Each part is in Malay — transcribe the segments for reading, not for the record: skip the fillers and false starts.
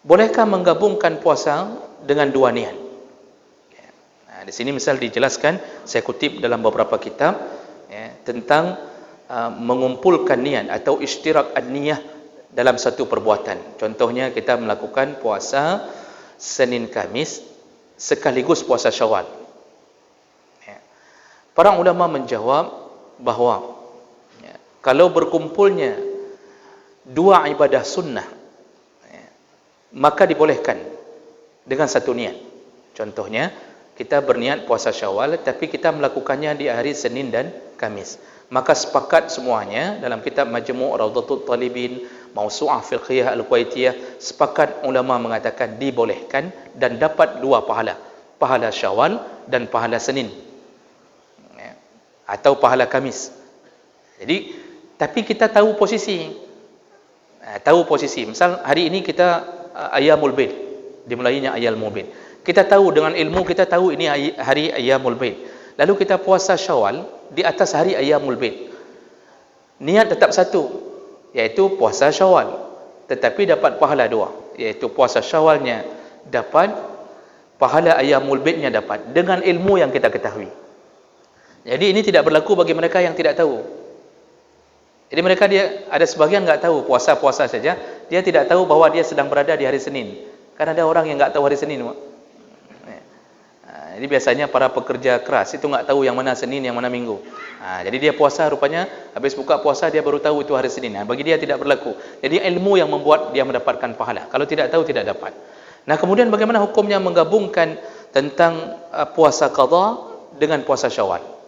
Bolehkah menggabungkan puasa dengan dua niat? Di sini misal dijelaskan, saya kutip dalam beberapa kitab tentang mengumpulkan niat atau istirak an-niyah dalam satu perbuatan. Contohnya kita melakukan puasa Senin Kamis sekaligus puasa Syawal. Para ulama menjawab bahawa kalau berkumpulnya dua ibadah sunnah, maka dibolehkan dengan satu niat. Contohnya, kita berniat puasa Syawal tapi kita melakukannya di hari Senin dan Kamis. Maka sepakat semuanya dalam kitab Majmu' Rawdatul Talibin, Mawsu'ah Fiqhiyah Al-Kuwaitiyah, sepakat ulama mengatakan dibolehkan dan dapat dua pahala. Pahala Syawal dan pahala Senin. Atau pahala Kamis. Jadi, tapi kita tahu posisi. Tahu posisi. Misal hari ini kita Ayyamul Bid, dimulainya Ayyamul Bid. Kita tahu dengan ilmu, kita tahu ini hari Ayyamul Bid. Lalu kita puasa Syawal di atas hari Ayyamul Bid. Niat tetap satu, iaitu puasa Syawal, tetapi dapat pahala dua, iaitu puasa Syawalnya dapat, pahala Ayyamul Bidnya dapat, dengan ilmu yang kita ketahui. Jadi ini tidak berlaku bagi mereka yang tidak tahu. Jadi mereka, dia ada sebagian enggak tahu, puasa-puasa saja, dia tidak tahu bahwa dia sedang berada di hari Senin. Kan ada orang yang enggak tahu hari Senin. Jadi biasanya para pekerja keras itu enggak tahu yang mana Senin, yang mana Minggu. Jadi dia puasa, rupanya habis buka puasa dia baru tahu itu hari Senin. Bagi dia tidak berlaku. Jadi ilmu yang membuat dia mendapatkan pahala. Kalau tidak tahu, tidak dapat. Nah, kemudian bagaimana hukumnya menggabungkan tentang puasa qadha dengan puasa Syawal?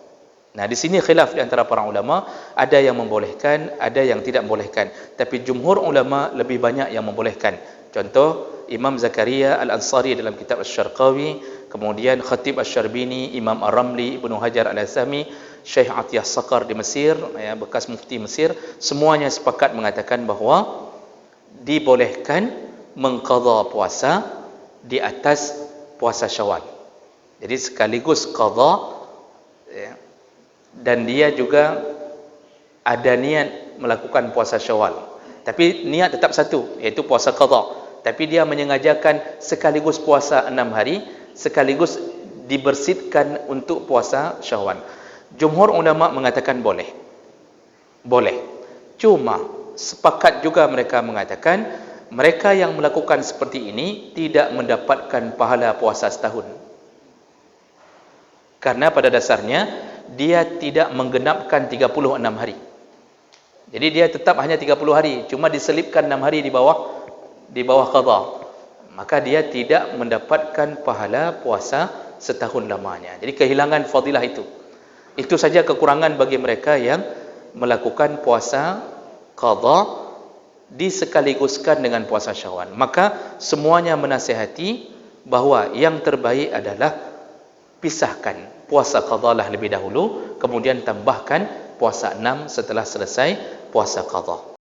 Nah, di sini khilaf di antara para ulama, ada yang membolehkan, ada yang tidak membolehkan. Tapi jumhur ulama lebih banyak yang membolehkan. Contoh Imam Zakaria Al-Ansari dalam kitab Asy-Syarqawi, kemudian Khatib Asy-Syarbini, Imam Ar-Ramli, Ibnu Hajar Al-Asami, Syekh Atiyah Saqar di Mesir, bekas mufti Mesir, semuanya sepakat mengatakan bahawa dibolehkan mengqadha puasa di atas puasa Syawal. Jadi sekaligus qadha, dan dia juga ada niat melakukan puasa Syawal. Tapi niat tetap satu, iaitu puasa qadha. Tapi dia menyengajakan sekaligus puasa 6 hari, sekaligus dibersihkan untuk puasa Syawal. Jumhur ulama mengatakan boleh. Boleh. Cuma sepakat juga mereka mengatakan mereka yang melakukan seperti ini tidak mendapatkan pahala puasa setahun. Karena pada dasarnya dia tidak menggenapkan 36 hari. Jadi dia tetap hanya 30 hari, cuma diselipkan 6 hari di bawah qadha. Maka dia tidak mendapatkan pahala puasa setahun lamanya. Jadi kehilangan fadilah itu. Itu saja kekurangan bagi mereka yang melakukan puasa qadha disekaliguskan dengan puasa Syawal. Maka semuanya menasihati bahawa yang terbaik adalah pisahkan puasa qadha lah lebih dahulu, kemudian tambahkan puasa 6 setelah selesai puasa qadha.